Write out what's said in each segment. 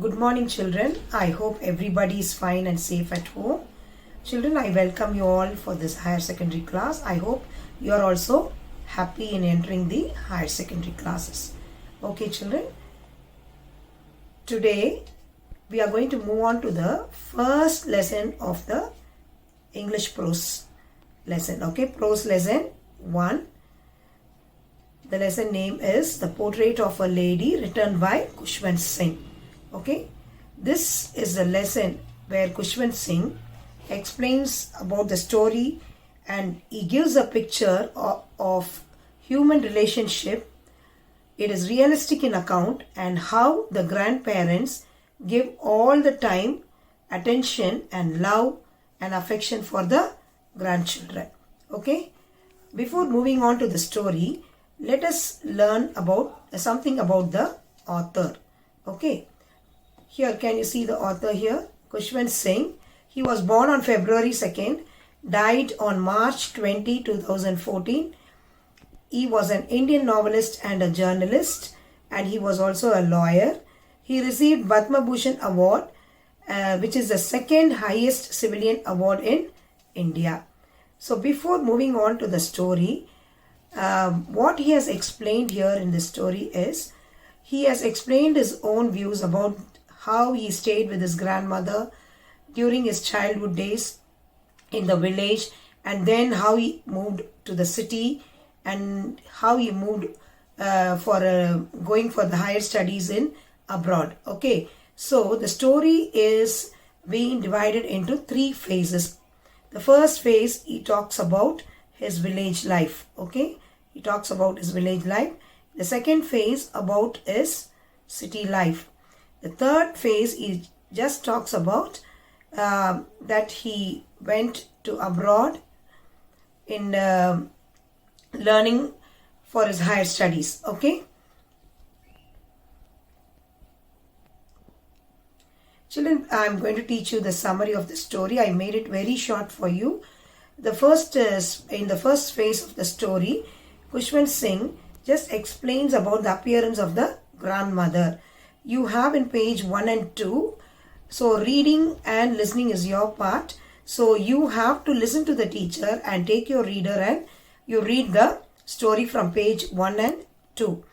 Good morning, children. I hope everybody is fine and safe at home. Children, I welcome you all for this higher secondary class. I hope you are also happy in entering the higher secondary classes. Okay, children. Today, we are going to move on to the first lesson of the English prose lesson. Okay, prose lesson 1. The lesson name is The Portrait of a Lady, written by Khushwant Singh. Okay, this is the lesson where Khushwant Singh explains about the story and he gives a picture of human relationship. It is realistic in account and how the grandparents give all the time, attention and love and affection for the grandchildren. Okay, before moving on to the story, let us learn about something about the author. Okay, here can you see the author here? Khushwant Singh. He was born on February 2nd, died on March 20, 2014. He was an Indian novelist and a journalist, and he was also a lawyer. He received Padma Bhushan Award, which is the second highest civilian award in India. So before moving on to the story, what he has explained here in this story is, he has explained his own views about how he stayed with his grandmother during his childhood days in the village, and then how he moved to the city and how he moved for going for the higher studies in abroad. Okay, so the story is being divided into 3 phases. The first phase, he talks about his village life. Okay, he talks about his village life. The second phase about his city life. The third phase, he just talks about that he went to abroad in learning for his higher studies. Okay, children, I am going to teach you the summary of the story. I made it very short for you. The first is, in the first phase of the story, Khushwant Singh just explains about the appearance of the grandmother. You have in page 1 and 2. So reading and listening is your part. So you have to listen to the teacher and take your reader and you read the story from page 1 and 2.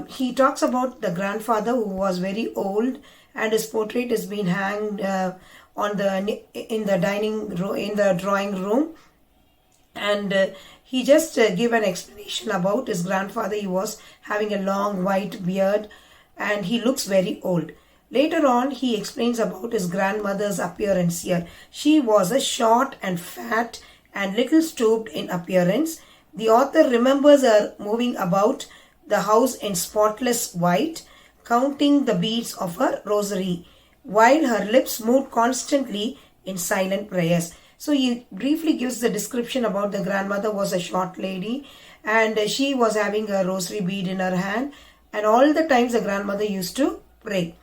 He talks about the grandfather who was very old, and his portrait has been hanged in the drawing room. And he just give an explanation about his grandfather. He was having a long white beard and he looks very old. Later on, he explains about his grandmother's appearance here. She was a short and fat and little stooped in appearance. The author remembers her moving about the house in spotless white, counting the beads of her rosary, while her lips moved constantly in silent prayers. So he briefly gives the description about the grandmother was a short lady and she was having a rosary bead in her hand, and all the times the grandmother used to pray.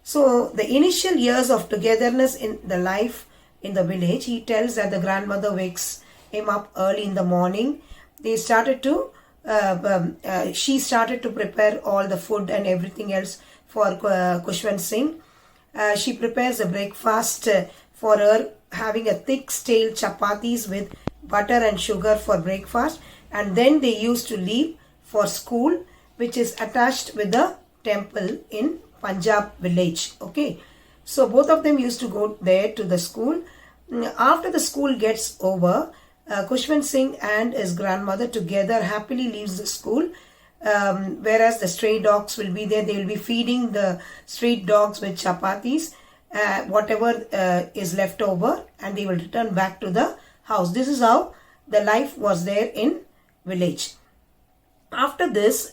So the initial years of togetherness in the life in the village, he tells that the grandmother wakes him up early in the morning. They started to she started to prepare all the food and everything else for Khushwant Singh. She prepares a breakfast for her, having a thick stale chapatis with butter and sugar for breakfast, and then they used to leave for school, which is attached with the temple in Punjab village. Okay, so both of them used to go there to the school. After the school gets over, Khushwant Singh and his grandmother together happily leaves the school, whereas the stray dogs will be there. They will be feeding the street dogs with chapatis, whatever is left over, and they will return back to the house. This is how the life was there in village. After this,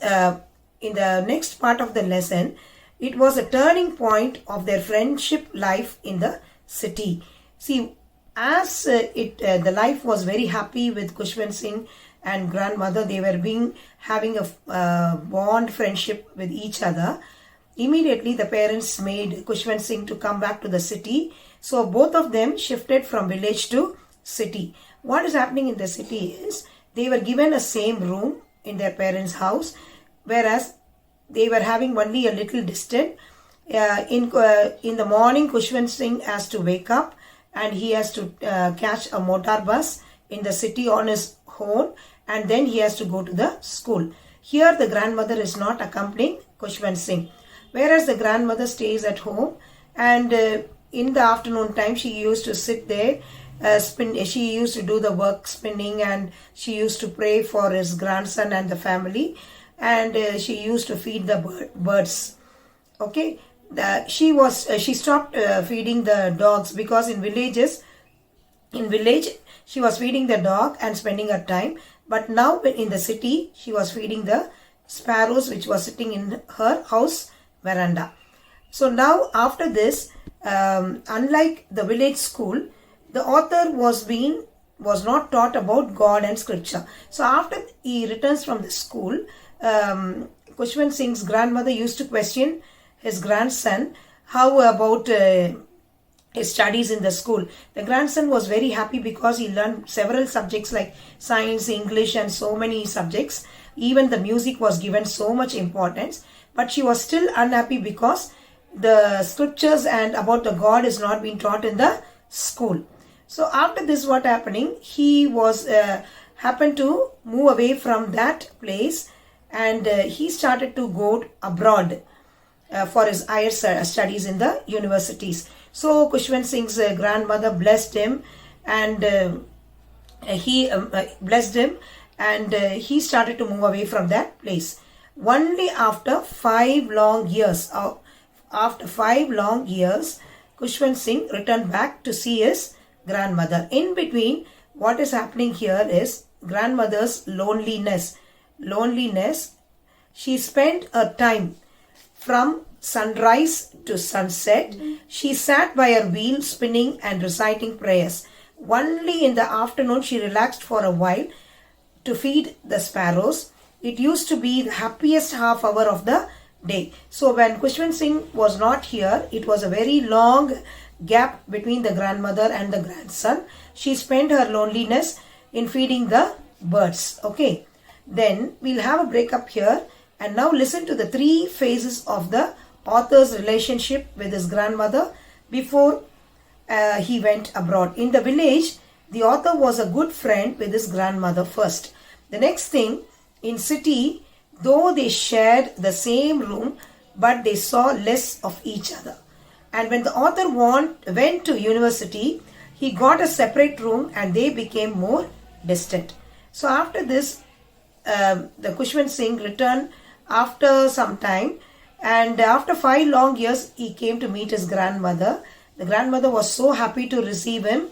in the next part of the lesson, it was a turning point of their friendship life in the city. See, as the life was very happy with Khushwant Singh and grandmother, they were having a bond friendship with each other. Immediately the parents made Khushwant Singh to come back to the city. So both of them shifted from village to city. What is happening in the city is, they were given a same room in their parents' house, whereas they were having only a little distance. In the morning, Kushwant Singh has to wake up and he has to catch a motor bus in the city on his own, and then he has to go to the school. Here the grandmother is not accompanying Kushwant Singh, whereas the grandmother stays at home, and in the afternoon time she used to sit there, she used to do the work spinning, and she used to pray for his grandson and the family, and she used to feed the birds. Okay, she stopped feeding the dogs, because in village she was feeding the dog and spending her time, but now in the city she was feeding the sparrows which was sitting in her house veranda. So now after this, unlike the village school, the author was not taught about God and scripture. So after he returns from the school, Kushwant Singh's grandmother used to question his grandson how about his studies in the school. The grandson was very happy because he learned several subjects like science, English, and so many subjects. Even the music was given so much importance, but she was still unhappy because the scriptures and about the God is not being taught in the school. So after this, what happening, he was happened to move away from that place, and he started to go abroad for his higher studies in the universities. So Kushwant Singh's grandmother blessed him, and he started to move away from that place. Only after 5 long years, Kushwant Singh returned back to see his grandmother. In between, what is happening here is grandmother's loneliness. She spent her time from sunrise to sunset. She sat by her wheel spinning and reciting prayers. Only in the afternoon she relaxed for a while to feed the sparrows. It used to be the happiest half hour of the day. So when Kushwant Singh was not here, it was a very long gap between the grandmother and the grandson. She spent her loneliness in feeding the birds. Okay, then we'll have a break up here, and now listen to the 3 phases of the author's relationship with his grandmother before he went abroad. In the village, the author was a good friend with his grandmother first. The next thing, in city, though they shared the same room, but they saw less of each other. And when the author went to university, he got a separate room and they became more distant. So after this, the Kushwant Singh returned after some time, and after 5 long years, he came to meet his grandmother. The grandmother was so happy to receive him,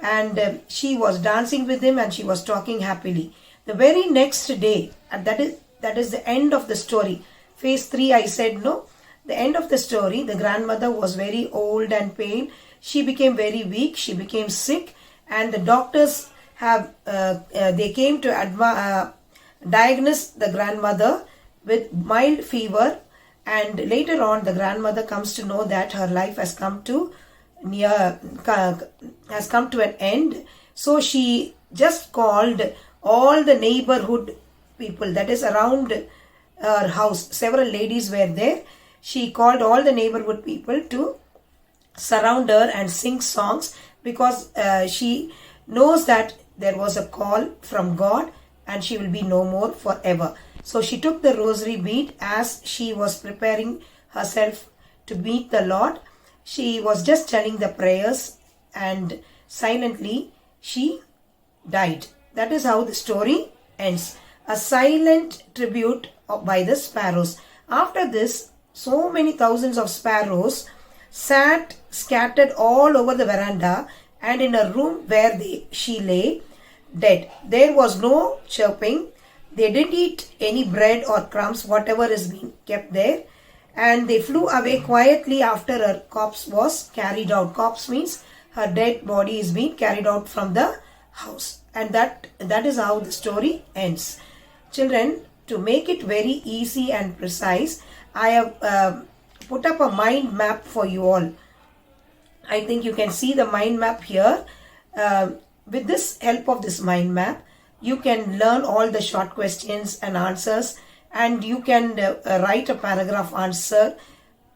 and she was dancing with him and she was talking happily. The very next day, and that is the end of the story. Phase 3, I said no. The end of the story, the grandmother was very old and pale. She became very weak. She became sick, and the doctors they came to diagnose the grandmother with mild fever. And later on, the grandmother comes to know that her life has come to an end. So she just called all the neighborhood people, that is around her house. Several ladies were there. She called all the neighborhood people to surround her and sing songs, because she knows that there was a call from God and she will be no more forever. So she took the rosary bead as she was preparing herself to meet the Lord. She was just telling the prayers, and silently she died. That is how the story ends. A silent tribute by the sparrows. After this, so many thousands of sparrows sat scattered all over the veranda and in a room where she lay dead. There was no chirping. They didn't eat any bread or crumbs, whatever is being kept there. And they flew away quietly after her corpse was carried out. Corpse means her dead body is being carried out from the house. And that is how the story ends. Children, to make it very easy and precise, I have put up a mind map for you all. I think you can see the mind map here. With this help of this mind map, you can learn all the short questions and answers, and you can write a paragraph answer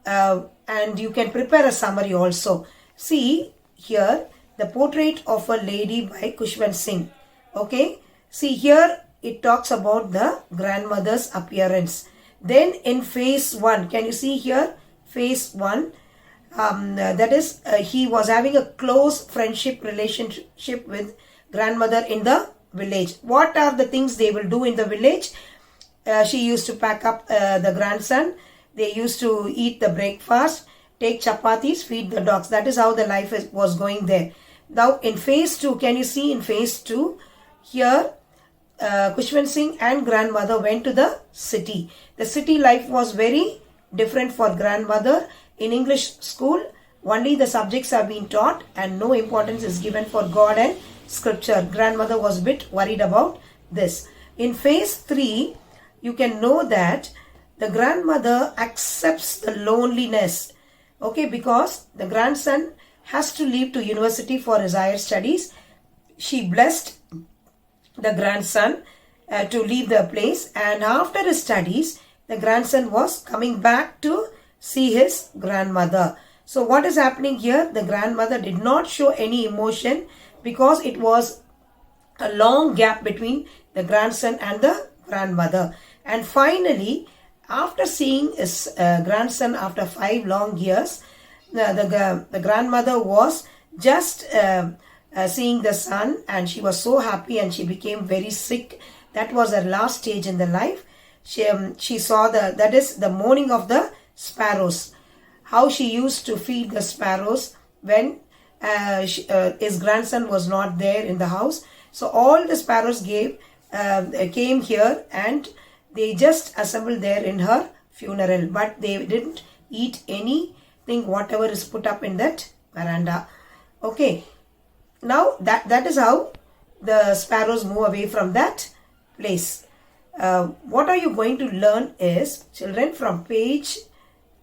and you can prepare a summary also. See here the portrait of a lady by Khushwant Singh. Okay, see here it talks about the grandmother's appearance. Then in phase 1, can you see here phase 1, that is he was having a close friendship relationship with grandmother in the village. What are the things they will do in the village? She used to pack up the grandson. They used to eat the breakfast, take chapatis, feed the dogs. That is how the life was going there. Now in phase 2, can you see in phase 2 here Khushwant Singh and grandmother went to the city. The city life was very different for grandmother. In English school, only the subjects are being taught and no importance is given for God and scripture. Grandmother was a bit worried about this. In phase 3, you can know that the grandmother accepts the loneliness. Okay, because the grandson has to leave to university for his higher studies. She blessed the grandson to leave the place, and after his studies, the grandson was coming back to see his grandmother. So what is happening here? The grandmother did not show any emotion because it was a long gap between the grandson and the grandmother. And finally, after seeing his grandson after 5 long years, the grandmother was just seeing the son, and she was so happy and she became very sick. That was her last stage in the life. She saw that is the mourning of the sparrows. How she used to feed the sparrows when his grandson was not there in the house. So all the sparrows came here and they just assembled there in her funeral. But they didn't eat anything whatever is put up in that veranda. Okay. Now that is how the sparrows move away from that place. What are you going to learn is, children, from page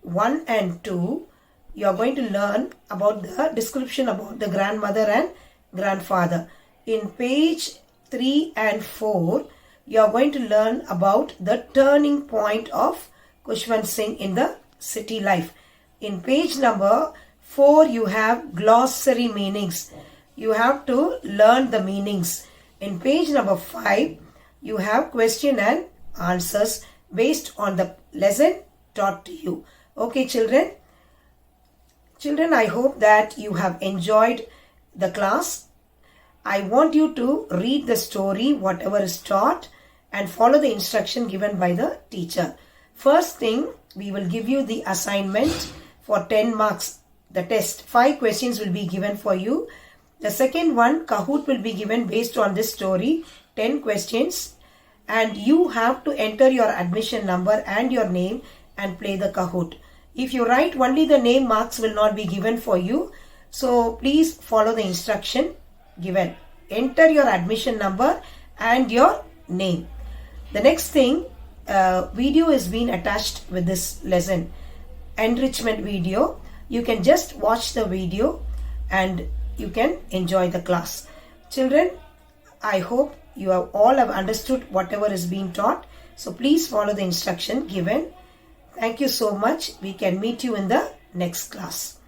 1 and 2, you are going to learn about the description about the grandmother and grandfather. In page 3 and 4, you are going to learn about the turning point of Khushwant Singh in the city life. In page number 4, you have glossary meanings. You have to learn the meanings. In page number 5, you have question and answers based on the lesson taught to you. Okay, children. Children, I hope that you have enjoyed the class. I want you to read the story, whatever is taught, and follow the instruction given by the teacher. First thing, we will give you the assignment for 10 marks, the test. 5 questions will be given for you. The second one, Kahoot will be given based on this story, 10 questions, and you have to enter your admission number and your name and play the Kahoot. If you write only the name, marks will not be given for you. So please follow the instruction given. Enter your admission number and your name. The next thing, video is being attached with this lesson, enrichment video. You can just watch the video and you can enjoy the class. Children, I hope you all have understood whatever is being taught. So please follow the instruction given. Thank you so much. We can meet you in the next class.